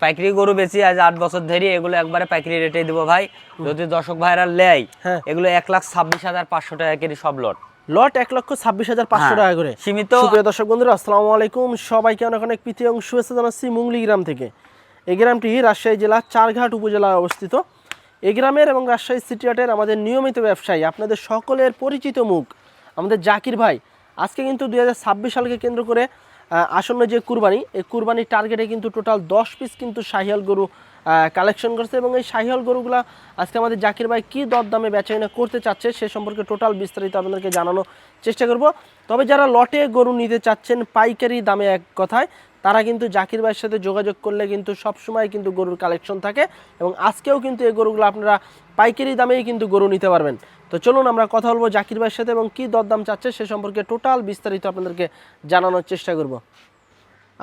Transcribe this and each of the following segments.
পাইকারি গরু বেশি আজ 8 বছর ধরে, এগুলো একবারে পাইকারি রেটে দিব ভাই। যদি দর্শক ভাইরা লেয় এগুলো 1,26,500 টাকা করে সব লট। লট 1,26,500 টাকা করে সীমিত। সুপ্রিয় দর্শক বন্ধুরা, আসসালামু আলাইকুম। সবাইকে অনেক অনেক প্রীতি এবং শুভেচ্ছা জানাচ্ছি মুংলি গ্রাম থেকে। এই গ্রামটি রাজশাহী জেলার চারঘাট উপজেলায় অবস্থিত। এই গ্রামের এবং রাজশাহী সিটি হাটের আমাদের নিয়মিত ব্যবসায়ী, আপনাদের সকলের পরিচিত মুখ আমাদের জাকির ভাই। আজকে কিন্তু 2026 সালকে কেন্দ্র করে আসন্ন যে কুরবানি, এই কুরবানির টার্গেটে কিন্তু টোটাল 10 পিস কিন্তু শাহিয়াল গরু কালেকশন করছে। এবং এই শাহিয়াল গরুগুলা আজকে আমাদের জাকির ভাই কী দরদামে বেচাকেনা করতে চাচ্ছে সে সম্পর্কে টোটাল বিস্তারিত আপনাদেরকে জানানোর চেষ্টা করব। তবে যারা লটে গরু নিতে চাচ্ছেন পাইকারি দামে, এক কথায় তারা কিন্তু জাকির ভাইয়ের সাথে যোগাযোগ করলে কিন্তু সবসময় কিন্তু গরুর কালেকশন থাকে। এবং আজকেও কিন্তু এই গরুগুলো আপনারা পাইকারি দামেই কিন্তু গরু নিতে পারবেন। তো চলুন আমরা কথা বলবো জাকির ভাইয়ের সাথে এবং কী দরদাম চাচ্ছে সে সম্পর্কে টোটাল বিস্তারিত আপনাদেরকে জানানোর চেষ্টা করব।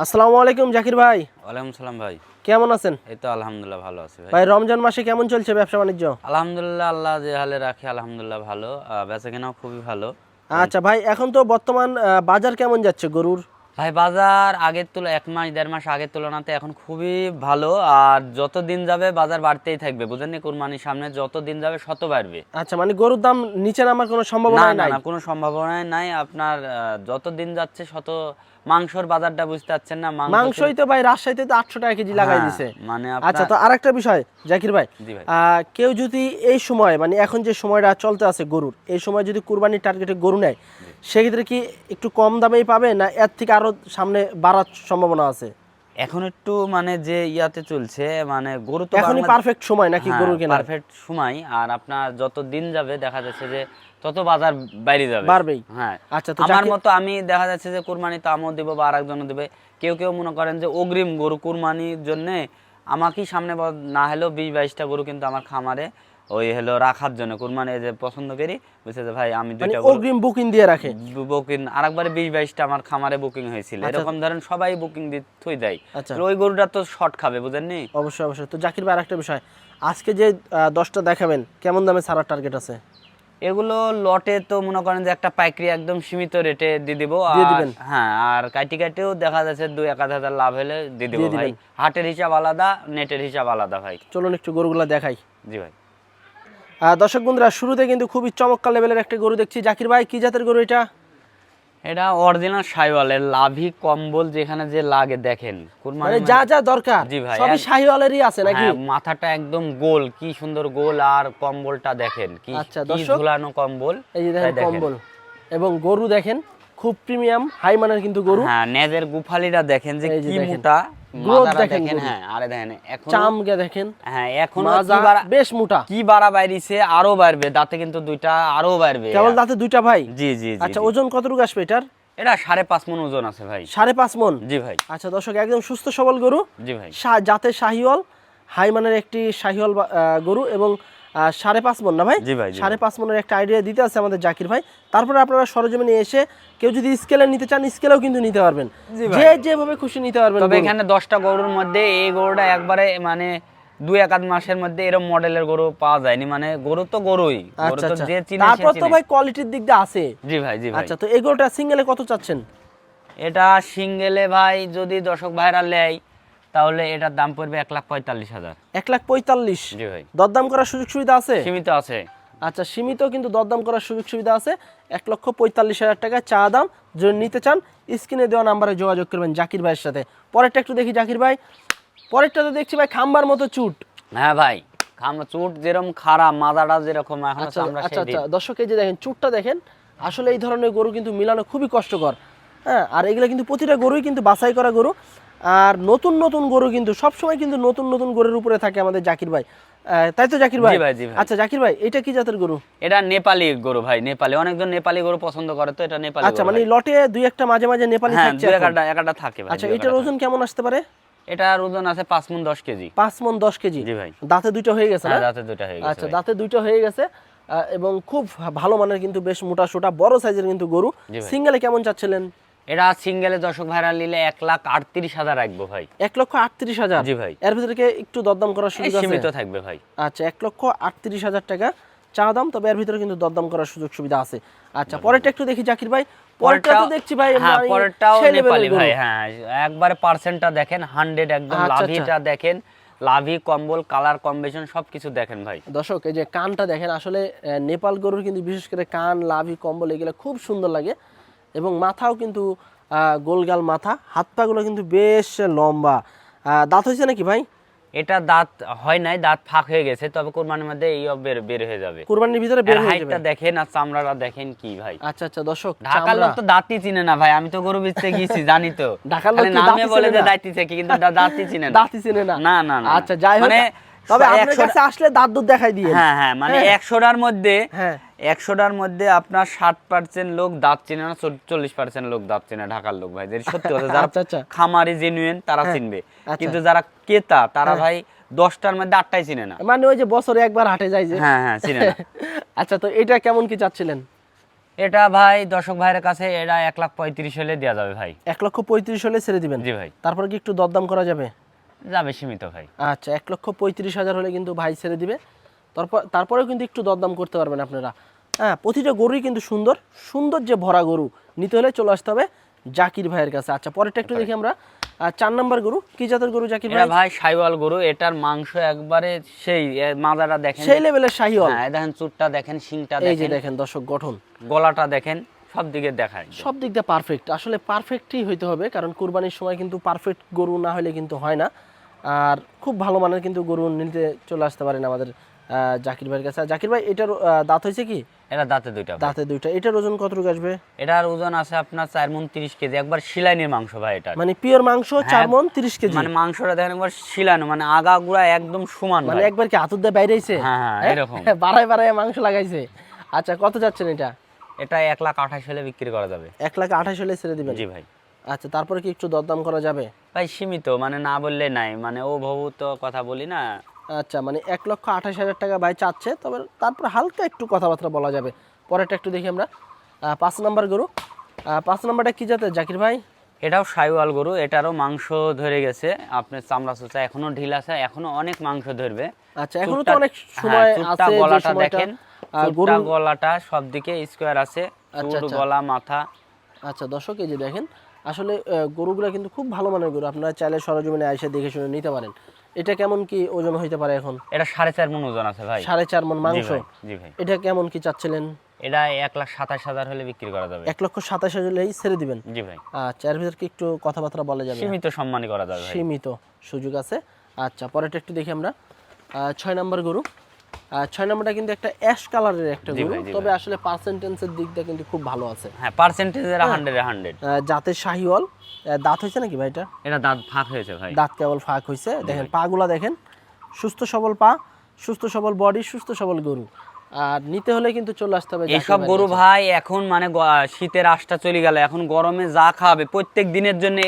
আসসালামু আলাইকুম জাকির ভাই। ওয়ালাইকুম সালাম ভাই, কেমন আছেন? এই তো আলহামদুলিল্লাহ ভালো আছি ভাই। ভাই রমজান মাসে কেমন চলছে ব্যবসা বাণিজ্য? আলহামদুলিল্লাহ, আল্লাহ যে হালে রাখে আলহামদুলিল্লাহ ভালো, বেচাকেনাও খুবই ভালো। আচ্ছা ভাই, এখন তো বর্তমান বাজার কেমন যাচ্ছে গরুর? ভাই বাজার আগের তুলনায় 1 মাস 1.5 মাস আগের তুলনাতে এখন খুবই ভালো। আর যত দিন যাবে বাজার বাড়তেই থাকবে, বুঝেননি? কুরবানির সামনে যত দিন যাবে শত বাড়বে। আচ্ছা, মানে গরুর দাম নিচে নামার কোনো সম্ভাবনা নাই? না, কোনো সম্ভাবনাই নাই। আপনার যত দিন যাচ্ছে শত। মাংসর বাজারটা বুঝতে পারছেন না? মাংসই তো ভাই রাজশাহীতে তো 800 টাকা কেজি লাগাই দিছে। মানে আচ্ছা, তো আরেকটা বিষয় জাকির ভাই, জি ভাই, কেউ যদি এই সময়, মানে এখন যে সময়টা চলতে আছে গরুর, এই সময় যদি কুরবানির টার্গেটে গরু নেয় সেক্ষেত্রে কি একটু কম দামেই পাবে, না এর থেকে আরো সামনে বাড়ার সম্ভাবনা আছে? এখন একটু মানে যে ইয়াতে চলছে, মানে গরু তো এখনই পারফেক্ট সময় নাকি গরু কেনার? পারফেক্ট সময়। আর আপনার যত দিন যাবে দেখা যাচ্ছে যে তত বাজার বাইরে যাবে, বাড়বেই। হ্যাঁ। আচ্ছা, তো আমার মতো আমি দেখা যাচ্ছে যে কুরবানি তো আমিও দেবো বা আরেকজনও দেবে। কেউ কেউ মনে করেন যে অগ্রিম গরু কুরবানির জন্য আমাকেই সামনে না হলেও 20-22টা গরু কিন্তু আমার খামারে ওই হলো রাখার জন্য কুরবানি যে পছন্দ করি, বুঝছে যে ভাই আমি দুইটা অগ্রিম বুকিং দিয়ে রাখে। বুকিং আরেকবারে 20-22টা আমার খামারে বুকিং হয়েছিল, এরকম ধরেন সবাই বুকিং দিয়ে থই দেয়। আচ্ছা, ওই গরুটা তো শর্ট খাবে, বুঝেননি? অবশ্যই অবশ্যই। তো জাকির ভাই আরেকটা বিষয়, আজকে যে 10টা দেখাবেন কেমন দামে ছাড়ার টার্গেট আছে? এগুলো লটে তো মনে করেন যে একটা পাইকারি একদম সীমিত রেটে দিয়ে দিব। হ্যাঁ, আর কাটিও দেখা যাচ্ছে 2-1,000 লাভ হলে দিয়ে দিব ভাই। হাটের হিসাব আলাদা, নেটের হিসাব আলাদা ভাই। চলুন একটু গরুগুলা দেখাই। জি ভাই। দর্শক বন্ধুরা, শুরুতে কিন্তু খুবই চমৎকার লেভেলের একটা গরু দেখছি। জাকির ভাই, কি জাতের গরু এটা? এটা অরিজিনাল শাহিওয়ালের, লাভি কম্বল যেখানে যে লাগে দেখেন, মানে যা যা দরকার জি ভাই সবই শাহিওয়ালেরই আছে নাকি? মাথাটা একদম গোল, কি সুন্দর গোল, আর কম্বলটা দেখেন কি ঝুলানো কম্বল। এই যে দেখেন কম্বল, এবং গরু দেখেন খুব প্রিমিয়াম হাই মানের কিন্তু গরু। হ্যাঁ, নেজের গুফালিটা দেখেন যে কি মোটা, মাথাটা দেখেন। হ্যাঁ, আরে দেখেন এখন চামড়া দেখেন। হ্যাঁ, এখন বেশ মোটা, কি বাড়া বাইরিছে, আরো বাড়বে। দাঁতে কিন্তু দুইটা আরো বাড়বে। কেবল দাঁতে দুইটা ভাই? জি জি। আচ্ছা, ওজন কতটুকু আসবে এটার? এটা 5.5 মণ ওজন আছে ভাই। 5.5 মণ? জি ভাই। আচ্ছা দর্শক, একদম সুস্থ সবল গরু। জি ভাই। জাতে শাহিওয়াল, হাই মানের একটি শাহিওয়াল গরু, এবং 5.5 মণ না ভাই? জি ভাই। 5.5 মণের একটা আইডিয়া দিতে আছে আমাদের জাকির ভাই। তারপরে আপনারা সরজমিনে এসে কেউ যদি স্কেলে নিতে চান স্কেলেও কিন্তু নিতে পারবেন, যে যেভাবে খুশি নিতে পারবেন। তবে এখানে 10টা গরুর মধ্যে এই গরুটা একবারে মানে 2-1 মাসের মধ্যে এরকম মডেলের গরু পাওয়া যায়নি। মানে গরু তো গরুই, গরু তো যে চিনে। তারপর তো ভাই কোয়ালিটির দিক দিয়ে আছে। জি ভাই, জি ভাই। আচ্ছা, তো এই গরুটা সিঙ্গেলে কত চাচ্ছেন? এটা সিঙ্গেলে ভাই যদি দর্শক ভাইরা নেয় তাহলে এটার দাম পড়বে 1,45,000। 1,45,000? জি ভাই। দরদাম করার সুযোগ সুবিধা আছে? সীমিত আছে। আচ্ছা, সীমিত কিন্তু দরদাম করার সুযোগ সুবিধা আছে। 1,45,000 টাকা চা দাম। যদি নিতে চান স্ক্রিনে দেওয়া নাম্বারে যোগাযোগ করবেন জাকির ভাইয়ের সাথে। পরেরটা একটু দেখি জাকির ভাই। পরেরটা তো দেখছি ভাই খাম্বার মতো চুট। হ্যাঁ ভাই, চুট যেরকম খারাপ, মাজাটা যেরকম এখন। আচ্ছা আচ্ছা, দর্শক এই যে দেখেন চুটটা দেখেন। আসলে এই ধরনের গরু কিন্তু মিলানো খুবই কষ্টকর। হ্যাঁ, আর এগুলো কিন্তু প্রতিটা গরুই কিন্তু বাছাই করা গরু। আর নতুন নতুন গরু কিন্তু সবসময় কিন্তু নতুন নতুন গরুর উপরে থাকে আমাদের জাকির ভাই, তাই তো জাকির ভাই? আচ্ছা জাকির ভাই, এটা কি জাতের গরু? এটা নেপালি গরু ভাই। নেপালি, অনেকজন নেপালি গরু পছন্দ করে, তো এটা নেপালি। আচ্ছা, মানে লটে 2-1টা মাঝে মাঝে নেপালি থাকছে, একটা থাকে ভাই। আচ্ছা, এটার ওজন কেমন আসতে পারে? এটার ওজন আছে 5 মণ 10 কেজি। 5 মণ 10 কেজি? জি ভাই। দাঁতে দুটো হয়ে গেছে না? দাঁতে দুটো হয়ে গেছে। আচ্ছা, দাঁতে দুটো হয়ে গেছে, এবং খুব ভালো মানের কিন্তু, বেশ মোটা সোটা বড় সাইজের কিন্তু গরু। সিঙ্গেলে কেমন চাচ্ছিলেন? এটা সিঙ্গেলে দর্শক ভাইরা নিলে 1,38,000 রাখবো ভাই। 1,38,000? জি ভাই। এর ভিতরে একটু দরদাম করার সুযোগ আছে? সীমিত থাকবে ভাই। আচ্ছা, 1,38,000 টাকা চা দাম, তবে এর ভিতরে কিন্তু দরদাম করার সুযোগ সুবিধা আছে। আচ্ছা, পরেরটা একটু দেখি জাকির ভাই। পরেরটা তো দেখছি ভাই হ্যাঁ মানে পরেরটাও সেই level নেপালি এর গরু। ভাই, হ্যাঁ একবারে পার্সেন্টটা দেখেন 100 একদম, আচ্ছা, লাভিটা দেখেন, লাভি কম্বল কালার কম্বিনেশন সবকিছু দেখেন ভাই। দর্শক এই যে কানটা দেখেন, আসলে নেপাল গরুর কিন্তু বিশেষ করে কান, লাভি, কম্বল এগুলো খুব সুন্দর লাগে এবং মাথাও কিন্তু গোলগাল মাথা, হাত পাগুলো কিন্তু বেশ লম্বা। দাঁত হয়েছে নাকি ভাই? এটা দাঁত হয় নাই, দাঁত ফাঁক হয়ে গেছে, তবে কোরবানির মধ্যে এই বের বের হয়ে যাবে। কুরবানির ভিতরে বের হয়ে হাইটটা যাবে। দেখেন আর চামড়াটা দেখেন কি ভাই। আচ্ছা আচ্ছা দর্শক, ঢাকার লোক তো দাঁতই চিনে না ভাই, আমি তো গরু বেচতে গিয়েছি জানি তো। ঢাকার লোক খালি কি নামে দাঁতই বলে চেনে যে না? দাঁতই চেনে কিন্তু দাঁতই চিনে না। দাঁতই চেনে না? না না না। আচ্ছা যাই হোক, মানে তবে আপনার 100 কাছে আসলে দাঁত দুধ দেখাই দিয়ে। হ্যাঁ হ্যাঁ মানে 100টার মধ্যে, হ্যাঁ 100টার মধ্যে আপনার 60% লোক দাঁত চিনে না, 40% লোক দাঁত চিনে ঢাকার লোক ভাই, যেটা সত্যি কথা। যারা আচ্ছা, আচ্ছা। খামারি জেনুইন তারা হ্যাঁ, চিনবে, আচ্ছা। কিন্তু যারা ক্রেতা তারা ভাই 10টার মধ্যে 8টাই চিনে না। মানে ওই যে বছরে একবার হাটে যায় যে। হ্যাঁ হ্যাঁ চিনে না। আচ্ছা, তো এটা কেমন কি চাচ্ছিলেন? এটা ভাই দর্শক ভাইয়ের কাছে এটা 1,35,000 হলে দেওয়া যাবে ভাই। 1,35,000 হলে ছেড়ে দিবেন? জি ভাই। তারপরে কি একটু দরদাম করা যাবে? যাবে সীমিত ভাই। আচ্ছা 1,35,000 হলে কিন্তু ভাই ছেড়ে দিবে। তারপরেও কিন্তু একটু দরদাম করতে পারবেন আপনারা। হ্যাঁ, প্রতিটা গরুই কিন্তু সুন্দর সুন্দর, যে ভরা গরু নিতে হলে চলে আসতে হবে জাকির ভাইয়ের কাছে। আচ্ছা পরেরটা একটু দেখি আমরা। 4 নাম্বার গরু কি জাতের গরু জাকির এটা ভাই? ভাই শাইওয়াল গরু, এটার মাংস একবারে সেই মাজাটা দেখেন, সেই লেভেলের শাহিওয়াল। হ্যাঁ দেখেন চুটটা দেখেন, শিংটা এই যে দেখেন, দেখেন দর্শক গঠন, গলাটা দেখেন, সব দিকে দেখায়। সব দিক দিয়ে পারফেক্ট। আসলে পারফেক্টই হইতে হবে, কারণ কুরবানির সময় কিন্তু পারফেক্ট গরু না হলে কিন্তু হয় না। আর খুব ভালো মানের কিন্তু গরু নিতে চলে আসতে পারেন আমাদের জাকির ভাইয়ের কাছে। আর জাকির ভাই এটার দাঁত হয়েছে কি? এটা দাঁতে দুইটা ভাই। দাঁতে দুইটা। এটার ওজন কতটুকু আসবে? এটার ওজন আছে আপনার 4 মণ 30 কেজি, একবার শিলাইনের মাংস ভাই এটা। মানে পিওর মাংস 4 হ্যাঁ, মণ 30 কেজি। মানে মাংসটা দেখেন একবার শিলানো, মানে আগা গুড়া একদম সমান মানে ভাই। একবার কি হাতুর দিয়ে বাইরে আইছে? হ্যাঁ হ্যাঁ এরকম। বাড়ায় বাড়ায় মাংস লাগাইছে। আচ্ছা কত যাচ্ছেন এটা? এটা 1,28,000 হলে বিক্রি করা যাবে। 1,28,000 হলে ছেড়ে দিবেন? জি ভাই। আচ্ছা তারপরে কি একটু দরদাম করা যাবে? ভাই সীমিত, মানে না বললে নাই, মানে ও ভবু তো কথা বলি না। আচ্ছা মানে 1,28,000 টাকা ভাই চাচ্ছে, তবে তারপরে হালকা একটু কথাবার্তা বলা যাবে। পরেরটা একটু দেখি আমরা। 5 নাম্বার গরু। 5 নাম্বারটা কি জাতের জাকির ভাই? এটাও শাইওয়াল গরু, এটারও মাংস ধরে গেছে, আপনার চামড়া চোচা এখনো ঢিল আছে, এখনো অনেক মাংস ধরবে। আচ্ছা এখনো তো চুটটা- অনেক হ্যাঁ, সময় চুটটা আছে, যে গলাটা সময়টা দেখেন, গরু। চুটটা গলাটা সব দিকে স্কোয়ার আছে, আচ্ছা, চুট আচ্ছা। গলা মাথা। আচ্ছা দর্শক এই যে দেখেন, আসলে গরুগুলা কিন্তু খুব ভালো মানের গরু, আপনারা চাইলে সরজমিনে এসে দেখে শুনে নিতে পারেন। এটা কেমন কি ওজন হইতে পারে এখন? এটা 4.5 মণ ওজন আছে ভাই। 4.5 মণ জি মাংস। ভাই, জি ভাই। এটা কেমন কি চাচ্ছিলেন? এটা 1,27,000 হলে বিক্রি করা যাবে। 1,27,000 হলেই ছেড়ে দিবেন? জি ভাই। আচ্ছা এর ভিতর কি একটু কথাবার্তা বলা যাবে? সীমিত সম্মানই করা যাবে ভাই। সীমিত সুযোগ আছে। আচ্ছা পরেরটা একটু দেখি আমরা। 6 নাম্বার গরু। 6 নাম্বারটা কিন্তু একটা অ্যাশ কালারের একটা জি গরু, ভাই, জি তবে ভাই। আসলে পার্সেন্টেজের দিকটা কিন্তু খুব ভালো আছে। হ্যাঁ পার্সেন্টেজের 100 জাতের শাহিওয়াল। দাঁত হয়েছে নাকি ভাই এটা? এটা দাঁত ফাঁক হয়েছে ভাই। দাঁত কেবল ফাঁক হয়েছে। দেখেন পাগুলা দেখেন, সুস্থ সবল পা, সুস্থ সবল বডি, সুস্থ সবল গরু। আর নিতে হলে কিন্তু চলে আসতে হবে জাকির এইসব ভাইয়ের গরু কাছে। ভাই এখন মানে শীতের আশটা চলে গেল, এখন গরমে যা খাবে প্রত্যেক দিনের জন্য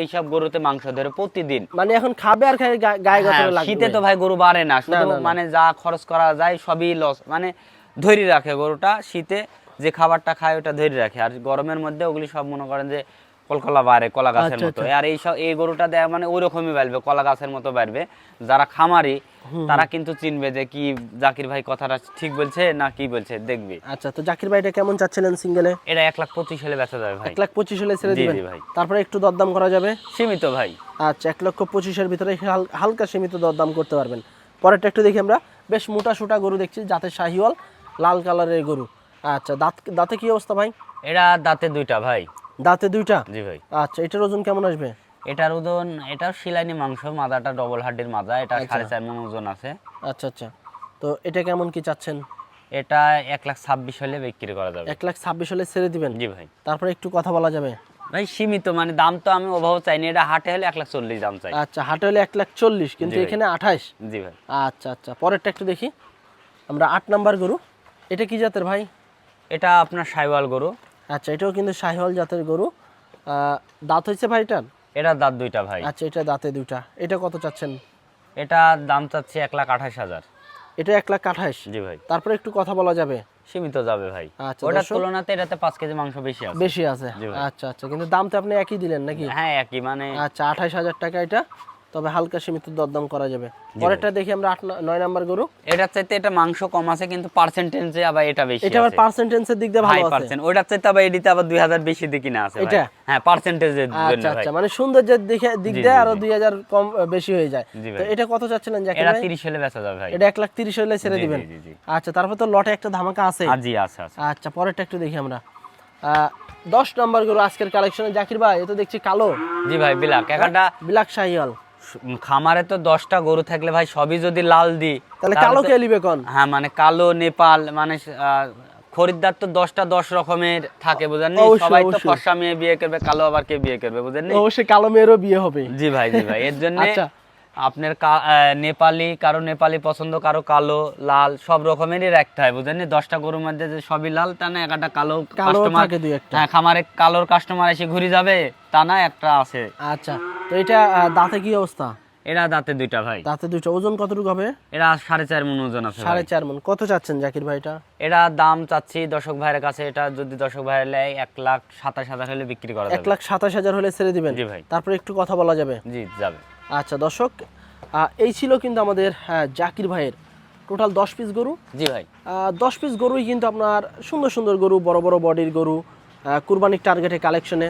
এইসব গরুতে মাংস ধরে প্রতিদিন। মানে এখন খাবে আর খাবে, গায়ে হ্যাঁ, গতরে লাগবে। শীতে তো ভাই গরু বাড়ে না, শুধু না, না। মানে যা খরচ করা যায় সবই লস, মানে ধরে রাখে গরুটা। শীতে যে খাবারটা খায় ওটা ধরে রাখে, আর গরমের মধ্যে ওগুলি সব মনে করেন যে কলকলা বাড়ে কলা গাছের আচ্ছা, মতো। আর এই গরুটা দেয় মানে ওই রকমই বাড়বে, কলা গাছের মতো বাড়বে। যারা খামারি তারা কিন্তু চিনবে যে কি জাকির ভাই কথাটা ঠিক বলছে না কি বলছে দেখবে। আচ্ছা তো জাকির ভাই এটা কেমন চাচ্ছিলেন সিঙ্গেলে? এটা 1,25,000 হলে বেচা যাবে ভাই। 1,25,000 হলে ছেড়ে জি, দিবেন? জি ভাই। তারপরে একটু দরদাম করা যাবে? সীমিত ভাই। আচ্ছা 1,25,000 ভিতরে হালকা সীমিত দরদাম করতে পারবেন। পরেরটা একটু দেখি আমরা। বেশ মোটা সোটা গরু দেখছি, জাতের শাহিওয়াল, লাল কালারের গরু। আচ্ছা দাঁতে কি অবস্থা ভাই? এটা দাঁতে দুইটা ভাই। দাঁতে দুইটা? জি ভাই। আচ্ছা এটার ওজন কেমন আসবে? এটার ওজন, এটাও শিলাইনি মাংস, মাজাটা ডবল হাড্ডির মাজা, এটা আচ্ছা। 4.5 মণ ওজন আছে। আচ্ছা আচ্ছা, তো এটা কেমন কি চাচ্ছেন? এটা 1,26,000 হলে বিক্রি করা যাবে। 1,26,000 হলে ছেড়ে দিবেন? জি ভাই। তারপরে একটু কথা বলা যাবে? ভাই সীমিত, মানে দাম তো আমি অভাব চাইনি, এটা হাটে হলে 1,40,000 দাম চাই। আচ্ছা হাটে হলে 1,40,000, কিন্তু জি ভাই। এখানে 28। জি ভাই। আচ্ছা আচ্ছা পরেরটা একটু দেখি আমরা। 8 নাম্বার গরু। এটা কি জাতের ভাই? এটা আপনার শাইওয়াল গরু। আচ্ছা এটাও কিন্তু শাহিওয়াল জাতের গরু। দাঁত হয়েছে ভাই এটার? এটা দাঁত দুইটা ভাই। আচ্ছা এটা দাঁতে দুইটা। এটা কত চাচ্ছেন? এটা দাম চাচ্ছি 1,28,000। এটা 1,28,000। জি ভাই। তারপরে একটু কথা বলা যাবে? সীমিত যাবে ভাই। আচ্ছা, ওটার দর্শক। তুলনাতে এটাতে 5 কেজি মাংস বেশি আছে। বেশি আছে? জি ভাই। আচ্ছা আচ্ছা, কিন্তু দাম তো আপনি একই দিলেন নাকি? হ্যাঁ একই, মানে আচ্ছা 28,000 টাকা এটা তবে হালকা সীমিত দরদাম করা যাবে। পরেরটা দেখি আমরা 9 নাম্বার গরু। এটার চাইতে এটা মাংস কম আছে কিন্তু পার্সেন্টেজে আবার এটা বেশি আছে। এটা আবার পার্সেন্টেজের দিক দিয়ে ভালো আছে। 5%। ওটার চাইতে আবার এডিতে আবার 2000 বেশি দিকে না আছে ভাই। এটা? হ্যাঁ, পার্সেন্টেজের জন্য আচ্ছা ভাই। আচ্ছা, মানে সৌন্দর্যের দিক দিয়ে আরো 2000 কম বেশি হয়ে যায়। জি তো ভাই। এটা কত চাচ্ছিলেন জাকির এটা ভাই? 30 হলে বেচা যাবে ভাই। এটা 1,30,000 হলে ছেড়ে জি, দিবেন। জি, জি। আচ্ছা, তারপর তো লটে একটা ধামাকা আছে। জি আছে আছে। আচ্ছা, পরেরটা একটু দেখি আমরা। 10 নাম্বার গরু আজকের কালেকশনে জাকির ভাই, এ তো দেখছি কালো। জি ভাই, বিলাক একটা বিলাক শাহিওয়াল। খামারে তো 10টা গরু থাকলে ভাই সবই যদি লাল দি তাহলে কালো কে লিবে কোন? হ্যাঁ, মানে কালো নেপাল মানে খরিদ্দার তো 10টা 10 রকমের থাকে, বুঝেন নি? অবশ্যই, সবাই তো অবশ্যই। ফর্সা মেয়ে বিয়ে করবে, কালো আবার কে বিয়ে করবে, বুঝেন নি? অবশ্যই কালো মেয়েরও বিয়ে হবে। জি ভাই, জি ভাই। এর জন্য আচ্ছা। আপনার নেপালি, কারো নেপালি পছন্দ, কারো কালো লাল সব রকমেরই রাখতে হয়, বুঝেন নি? 10টা গরুর মধ্যে যে সবই লাল তা না, একটা কালো কালো কাস্টমার থাকে দুই একটা। হ্যাঁ, খামারে কালোর কাস্টমার এসে ঘুরে যাবে তা না, একটা আছে। আচ্ছা, তো এটা দাঁতে কি অবস্থা? এরা দাঁতে দুইটা ভাই। দাঁতে দুটো। ওজন কতটুকু হবে? এরা 4.5 মণ ওজন আছে ভাই। 4.5 মণ। কত চাচ্ছেন জাকির ভাই এটা? এরা দাম চাচ্ছি দর্শক ভাইয়ের কাছে, এটা যদি দর্শক ভাইয়ের লেয় 1,27,000 হলে বিক্রি করা যাবে। 1,27,000 হলে ছেড়ে দিবেন? জি ভাই। তারপরে একটু কথা বলা যাবে? জি যাবে। আচ্ছা দর্শক, এই ছিল কিন্তু আমাদের জাকির ভাইয়ের টোটাল 10 পিস গরু। জি ভাই। 10 পিস গরুই কিন্তু আপনার সুন্দর সুন্দর গরু, বড় বড় বডির গরু, কুরবানির টার্গেটে কালেকশনে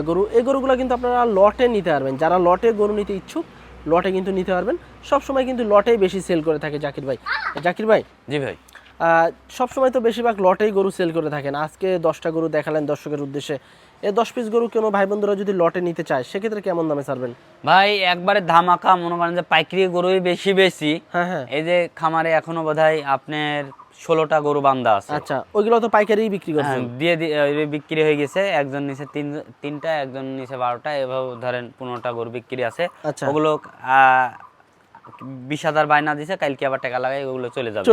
গরু। এই গরুগুলো কিন্তু আপনারা লটে নিতে পারবেন। যারা লটে গরু নিতে ইচ্ছুক লটে কিন্তু নিতে পারবেন। সবসময় কিন্তু লটেই বেশি সেল করে থাকে জাকির ভাই। জাকির ভাই, জি ভাই। সবসময় তো বেশিরভাগ লটেই গরু সেল করে থাকেন। আজকে 10টা গরু দেখালেন দর্শকের উদ্দেশ্যে। এই 10 পিস গরু কোনো ভাই বন্ধুরা যদি লটে নিতে চায় সেক্ষেত্রে কেমন দামে ছাড়বেন? ভাই একবারে ধামাকা, মনে করেন যে পাইকারি গরুই বেশি। হ্যাঁ হ্যাঁ। এই যে খামারে এখনো বোধহয় আপনার 16টা গরু বান্ধা আছে। আচ্ছা, ওইগুলো তো পাইকারি বিক্রি হ্যাঁ, করছেন? দিয়ে বিক্রি হয়ে গেছে। একজন নিচে তিনটা, একজন নিচে 12টা, এভাবে ধরেন 15টা গরু বিক্রি আছে। আচ্ছা। ওগুলো 20,000 বায়না দিছে, কালকে আবার টাকা লাগাই ওগুলো চলে যাবে।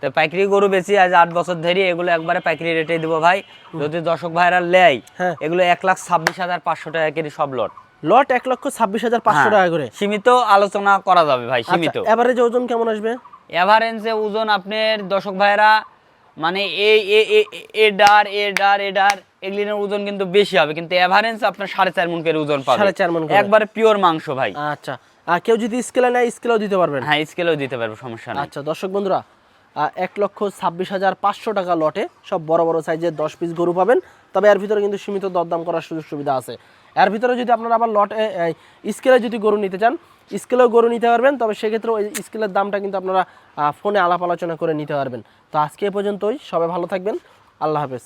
তো পাইকারি গরু বেশি আজ 8 বছর ধরে, এগুলো একবারে পাইকারি রেটে দিব ভাই। যদি দর্শক ভাইরা লেয় হ্যাঁ। এগুলো 1,26,500 টাকা করে সব লট। লট 1,26,500 টাকা করে। সীমিত আলোচনা করা যাবে ভাই, সীমিত। আচ্ছা, এভারেজ ওজন কেমন আসবে? এভারেজে ওজন আপনার দর্শক ভাইরা মানে এগুলির ওজন কিন্তু বেশি হবে, কিন্তু এভারেজ আপনার 4.5 মণ করে ওজন পাবে। 4.5 মণ করে। একবারে পিওর মাংস ভাই। আচ্ছা, আর কেউ যদি স্কেলে নেয় স্কেলেও দিতে পারবেন? হ্যাঁ, স্কেলেও দিতে পারবো, সমস্যা নেই। আচ্ছা দর্শক বন্ধুরা, 1,26,500 টাকা লটে সব বড় বড় সাইজের 10 পিস গরু পাবেন। তবে এর ভিতরে কিন্তু সীমিত দরদাম করার সুযোগ সুবিধা আছে। এর ভিতরে যদি আপনারা আবার লটে স্কেলে যদি গরু নিতে চান স্কেলেও গরু নিতে পারবেন। তবে সেক্ষেত্রে ওই স্কেলের দামটা কিন্তু আপনারা ফোনে আলাপ আলোচনা করে নিতে পারবেন। তো আজকে এ পর্যন্তই, সবাই ভালো থাকবেন, আল্লাহ হাফেজ।